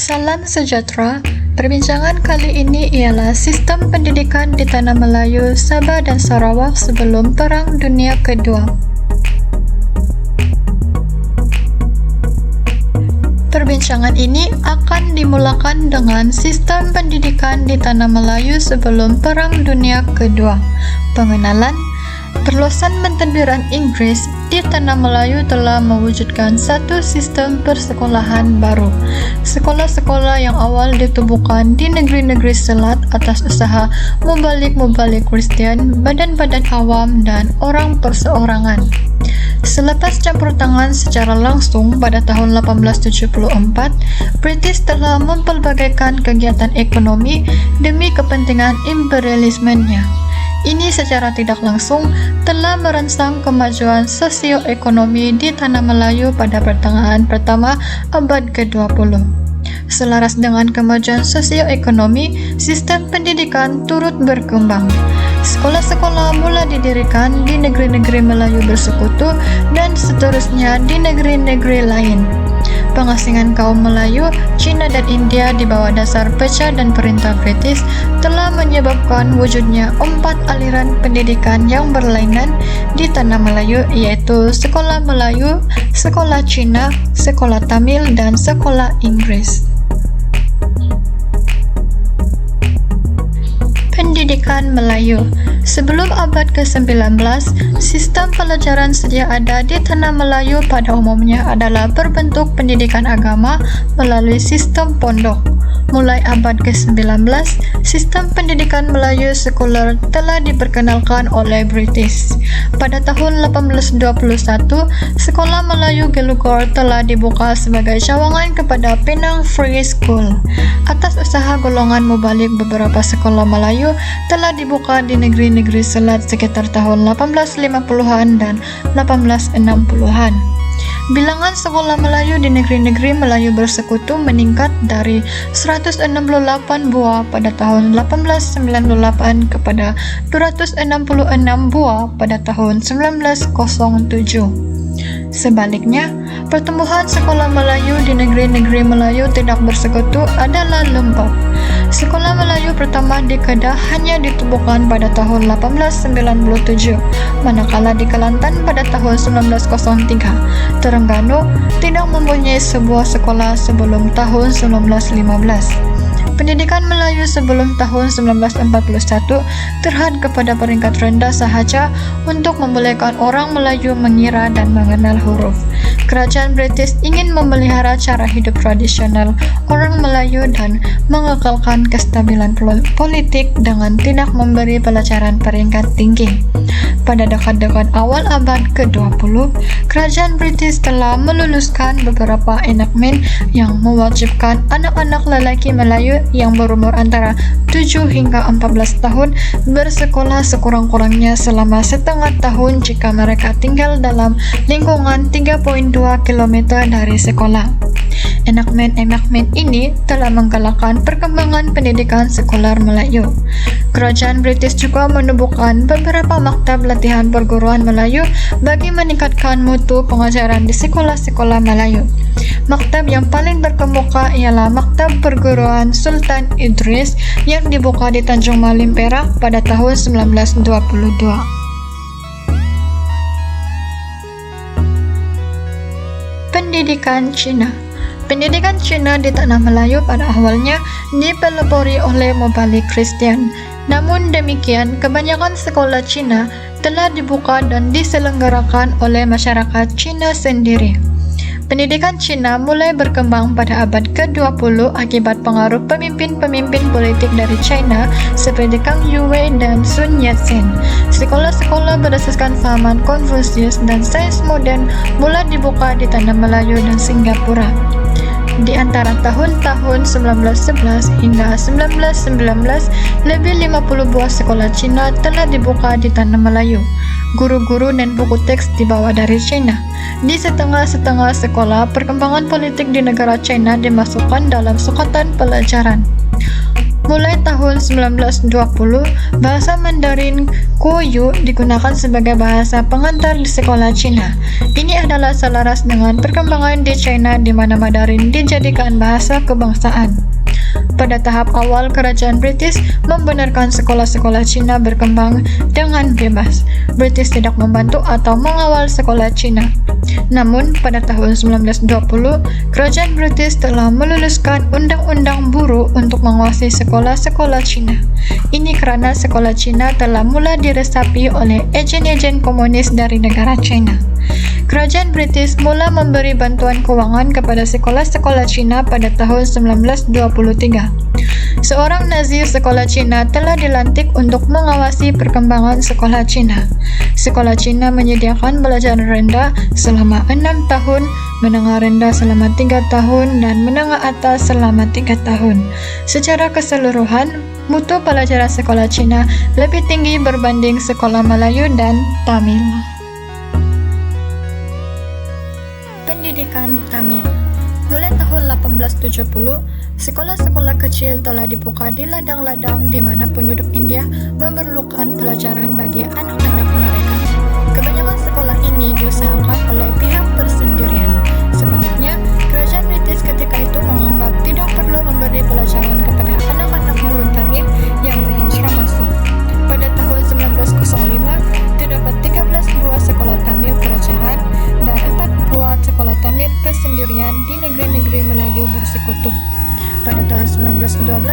Salam sejahtera. Perbincangan kali ini ialah sistem pendidikan di Tanah Melayu, Sabah dan Sarawak sebelum Perang Dunia Kedua. Perbincangan ini akan dimulakan dengan sistem pendidikan di Tanah Melayu sebelum Perang Dunia Kedua. Pengenalan. Perluasan pentadbiran Inggris di Tanah Melayu telah mewujudkan satu sistem persekolahan baru. Sekolah-sekolah yang awal ditubuhkan di negeri-negeri selat atas usaha mubalik-mubalik Kristian, badan-badan awam, dan orang perseorangan. Selepas campur tangan secara langsung pada tahun 1874, British telah mempelbagaikan kegiatan ekonomi demi kepentingan imperialismenya. Ini secara tidak langsung telah merangsang kemajuan sosioekonomi di Tanah Melayu pada pertengahan pertama abad ke-20. Selaras dengan kemajuan sosioekonomi, sistem pendidikan turut berkembang. Sekolah-sekolah mula didirikan di negeri-negeri Melayu bersekutu dan seterusnya di negeri-negeri lain. Pengasingan kaum Melayu, Cina dan India di bawah dasar pecah dan perintah British telah menyebabkan wujudnya 4 aliran pendidikan yang berlainan di Tanah Melayu, yaitu Sekolah Melayu, Sekolah Cina, Sekolah Tamil, dan Sekolah Inggris. Pendidikan Melayu. Sebelum abad ke-19, sistem pelajaran sedia ada di Tanah Melayu pada umumnya adalah berbentuk pendidikan agama melalui sistem pondok. Mulai abad ke-19, sistem pendidikan Melayu sekuler telah diperkenalkan oleh British. Pada tahun 1821, Sekolah Melayu Gelugor telah dibuka sebagai cawangan kepada Penang Free School. Atas usaha golongan mubalik, beberapa sekolah Melayu telah dibuka di negeri-negeri selat sekitar tahun 1850-an dan 1860-an. Bilangan sekolah Melayu di negeri-negeri Melayu bersekutu meningkat dari 168 buah pada tahun 1898 kepada 266 buah pada tahun 1907. Sebaliknya, pertumbuhan sekolah Melayu di negeri-negeri Melayu tidak bersekutu adalah lembab. Sekolah Melayu pertama di Kedah hanya ditubuhkan pada tahun 1897, manakala di Kelantan pada tahun 1903. Terengganu tidak mempunyai sebuah sekolah sebelum tahun 1915. Pendidikan Melayu sebelum tahun 1941 terhad kepada peringkat rendah sahaja untuk membolehkan orang Melayu mengira dan mengenal huruf. Kerajaan British ingin memelihara cara hidup tradisional orang Melayu dan mengekalkan kestabilan politik dengan tidak memberi pelajaran peringkat tinggi. Pada dekad-dekad awal abad ke-20, kerajaan British telah meluluskan beberapa enakmen yang mewajibkan anak-anak lelaki Melayu yang berumur antara 7 hingga 14 tahun bersekolah sekurang-kurangnya selama setengah tahun jika mereka tinggal dalam lingkungan 3.2 km dari sekolah. Enakmen-enakmen ini telah menggalakkan perkembangan pendidikan sekular Melayu. Kerajaan British juga menubuhkan beberapa maktab latihan perguruan Melayu bagi meningkatkan mutu pengajaran di sekolah-sekolah Melayu. Maktab yang paling berkemuka ialah Maktab Perguruan Sultan Idris yang dibuka di Tanjung Malim, Perak pada tahun 1922. Pendidikan Cina. Pendidikan Cina di Tanah Melayu pada awalnya dipelopori oleh mubalik Kristian. Namun demikian, kebanyakan sekolah Cina telah dibuka dan diselenggarakan oleh masyarakat Cina sendiri. Pendidikan Cina mulai berkembang pada abad ke-20 akibat pengaruh pemimpin-pemimpin politik dari China seperti Kang Youwei dan Sun Yat-sen. Sekolah-sekolah berdasarkan fahaman Konfusius dan sains modern mulai dibuka di Tanah Melayu dan Singapura. Di antara tahun-tahun 1911 hingga 1919, lebih 50 buah sekolah Cina telah dibuka di Tanah Melayu. Guru-guru dan buku teks dibawa dari China. Di setengah-setengah sekolah, perkembangan politik di negara China dimasukkan dalam sukatan pelajaran. Mulai tahun 1920, bahasa Mandarin Kuyu digunakan sebagai bahasa pengantar di sekolah Cina. Ini adalah selaras dengan perkembangan di China di mana Mandarin dijadikan bahasa kebangsaan. Pada tahap awal, kerajaan British membenarkan sekolah-sekolah Cina berkembang dengan bebas. British tidak membantu atau mengawal sekolah Cina. Namun, pada tahun 1920, kerajaan British telah meluluskan undang-undang buruh untuk menguasai sekolah-sekolah Cina. Ini karena sekolah Cina telah mulai diresapi oleh agen-agen komunis dari negara China. Kerajaan British mula memberi bantuan keuangan kepada sekolah-sekolah Cina pada tahun 1923. Seorang nazir sekolah Cina telah dilantik untuk mengawasi perkembangan sekolah Cina. Sekolah Cina menyediakan belajar rendah selama 6 tahun, menengah rendah selama 3 tahun, dan menengah atas selama 3 tahun. Secara keseluruhan, mutu pelajaran sekolah Cina lebih tinggi berbanding sekolah Melayu dan Tamil. Pendidikan Tamil. Mulai tahun 1870, sekolah-sekolah kecil telah dibuka di ladang-ladang di mana penduduk India memerlukan pelajaran bagi anak-anak mereka. Kebanyakan sekolah ini diusahakan oleh pihak persendirian. Sebaliknya, kerajaan British ketika itu menganggap tidak perlu memberi pelajaran kepada anak-anak buruh Tamil yang berhijrah masuk. Pada tahun 1905, terdapat 13 buah sekolah Tamil kerajaan dan 4 buah sekolah Tamil persendirian di negeri-negeri Melayu bersekutu. Pada tahun 1912,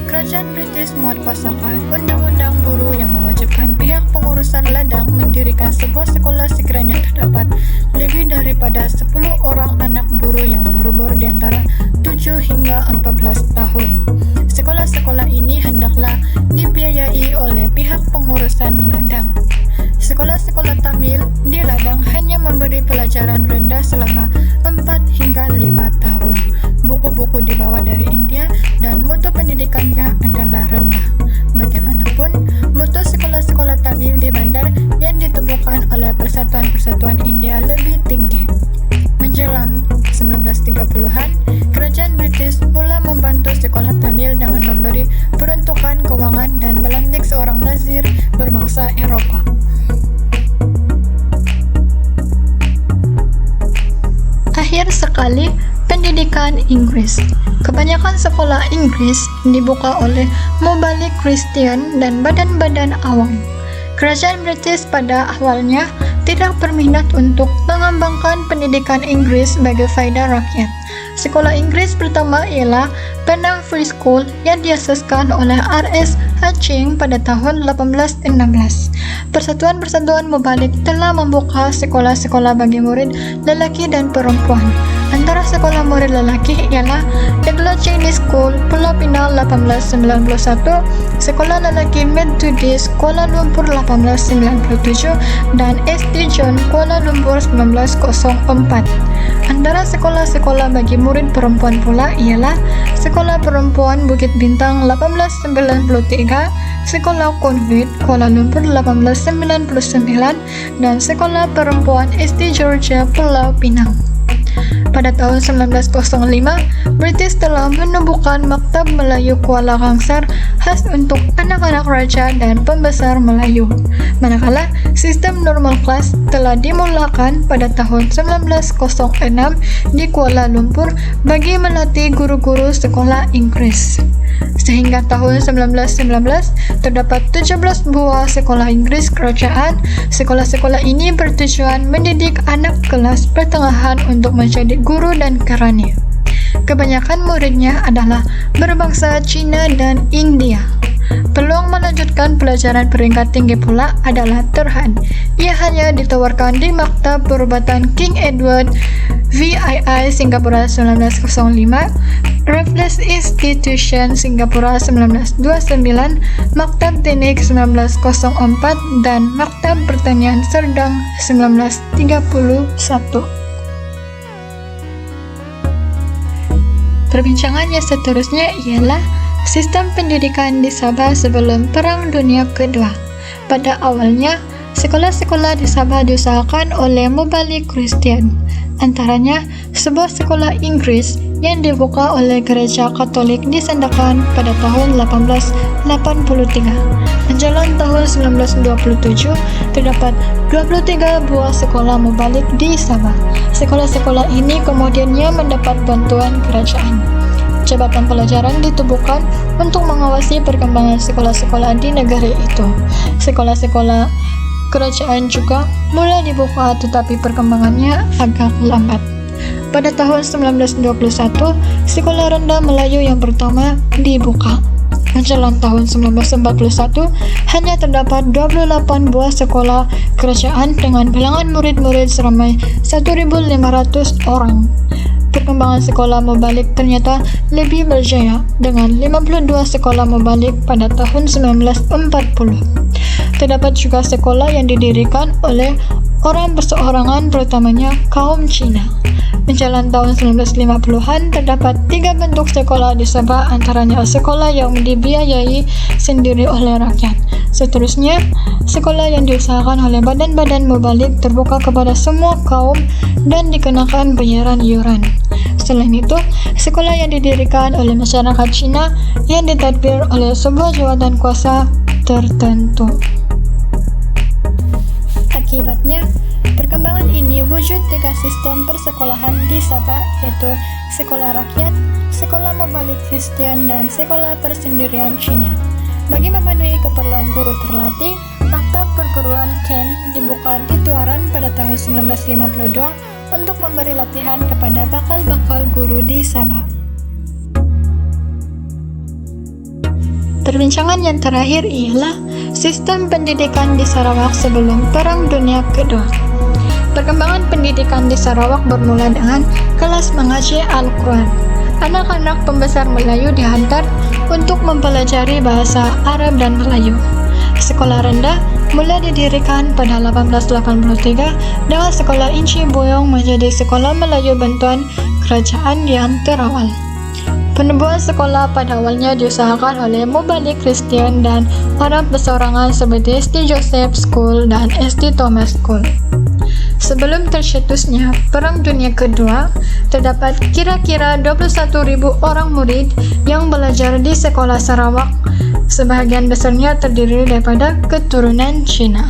kerajaan British menguatkuasakan undang-undang buruh yang mewajibkan pihak pengurusan ladang mendirikan sebuah sekolah sekiranya terdapat lebih daripada 10 orang anak buruh yang berumur di antara 7 hingga 14 tahun. Sekolah-sekolah ini hendaklah dibiayai oleh pihak pengurusan ladang. Sekolah-sekolah Tamil di ladang hanya memberi pelajaran rendah selama 4 hingga 5 tahun. Buku-buku dibawa dari India dan mutu pendidikannya adalah rendah. Bagaimanapun, mutu sekolah-sekolah Tamil di bandar yang ditemukan oleh persatuan-persatuan India lebih tinggi. Menjelang 1930-an, kerajaan British mula membantu sekolah Tamil dengan memberi peruntukan keuangan dan melantik seorang nazir berbangsa Eropa. Akhir sekali, pendidikan Inggris. Kebanyakan sekolah Inggris dibuka oleh mubalik Kristen dan badan-badan awam. Kerajaan British pada awalnya tidak berminat untuk mengembangkan pendidikan Inggris sebagai faedah rakyat. Sekolah Inggris pertama ialah Penang Free School yang diasaskan oleh R.S. Hatching pada tahun 1816. Persatuan-persatuan mubalik telah membuka sekolah-sekolah bagi murid lelaki dan perempuan. Antara sekolah murid lelaki ialah Anglo Chinese School Pulau Pinang 1891, Sekolah Lelaki Methodist Kuala Lumpur 1897, dan St. John Kuala Lumpur 1904. Antara sekolah-sekolah bagi murid perempuan pula ialah Sekolah Perempuan Bukit Bintang 1893, Sekolah Convent Kuala Lumpur 1899, dan Sekolah Perempuan St. Georgia Pulau Pinang. Pada tahun 1905, British telah menubuhkan Maktab Melayu Kuala Kangsar khas untuk anak-anak raja dan pembesar Melayu. Manakala sistem normal kelas telah dimulakan pada tahun 1906 di Kuala Lumpur bagi melatih guru-guru sekolah Inggris. Sehingga tahun 1919 terdapat 17 buah sekolah Inggris kerajaan. Sekolah-sekolah ini bertujuan mendidik anak kelas pertengahan untuk menjadi guru dan kerani. Kebanyakan muridnya adalah berbangsa Cina dan India. Peluang melanjutkan pelajaran peringkat tinggi pula adalah terhad. Ia hanya ditawarkan di Maktab Perubatan King Edward VII Singapura 1905, Raffles Institution Singapura 1929, Maktab Teknik 1904, dan Maktab Pertanian Serdang 1931. Perbincangan yang seterusnya ialah sistem pendidikan di Sabah sebelum Perang Dunia Kedua. Pada awalnya, Sekolah-sekolah di Sabah diusahakan oleh Mubalik Kristen, antaranya sebuah sekolah Inggris yang dibuka oleh Gereja Katolik di Sandakan pada tahun 1883. Menjelang tahun 1927, terdapat 23 buah sekolah Mubalik di Sabah. Sekolah-sekolah ini kemudiannya mendapat bantuan kerajaan. Jabatan pelajaran ditubuhkan untuk mengawasi perkembangan sekolah-sekolah di negara itu. Sekolah-sekolah kerajaan juga mulai dibuka, tetapi perkembangannya agak lambat. Pada tahun 1921, sekolah rendah Melayu yang pertama dibuka. Menjelang tahun 1941, hanya terdapat 28 buah sekolah kerajaan dengan bilangan murid-murid seramai 1.500 orang. Perkembangan sekolah Mubalik ternyata lebih berjaya dengan 52 sekolah Mubalik pada tahun 1940. Terdapat juga sekolah yang didirikan oleh orang perseorangan, terutamanya kaum Cina. Menjelang tahun 1950-an, terdapat 3 bentuk sekolah di Sabah, antaranya sekolah yang dibiayai sendiri oleh rakyat. Seterusnya, sekolah yang diusahakan oleh badan-badan Mubalik terbuka kepada semua kaum dan dikenakan bayaran iuran. Selain itu, sekolah yang didirikan oleh masyarakat Cina yang ditadbir oleh sebuah jawatan kuasa tertentu. Akibatnya, perkembangan ini wujud 3 sistem persekolahan di Sabah, yaitu sekolah rakyat, sekolah Mubalik Kristen, dan sekolah persendirian Cina. Bagi memenuhi keperluan guru terlatih, maktab perguruan Ken dibuka di Tuaran pada tahun 1952 untuk memberi latihan kepada bakal-bakal guru di Sabah. Perbincangan yang terakhir ialah sistem pendidikan di Sarawak sebelum Perang Dunia Kedua. Perkembangan pendidikan di Sarawak bermula dengan kelas mengaji Al-Quran. Anak-anak pembesar Melayu dihantar untuk mempelajari bahasa Arab dan Melayu. Sekolah rendah mulai didirikan pada 1883 dengan sekolah Inci Boyong menjadi sekolah Melayu bantuan kerajaan yang terawal. Penubuhan sekolah pada awalnya diusahakan oleh Mubalik Kristen dan Arab bersorangan seperti St. Joseph School dan St. Thomas School. Sebelum tercetusnya Perang Dunia Kedua, terdapat kira-kira 21.000 orang murid yang belajar di sekolah Sarawak. Sebahagian besarnya terdiri daripada keturunan Cina.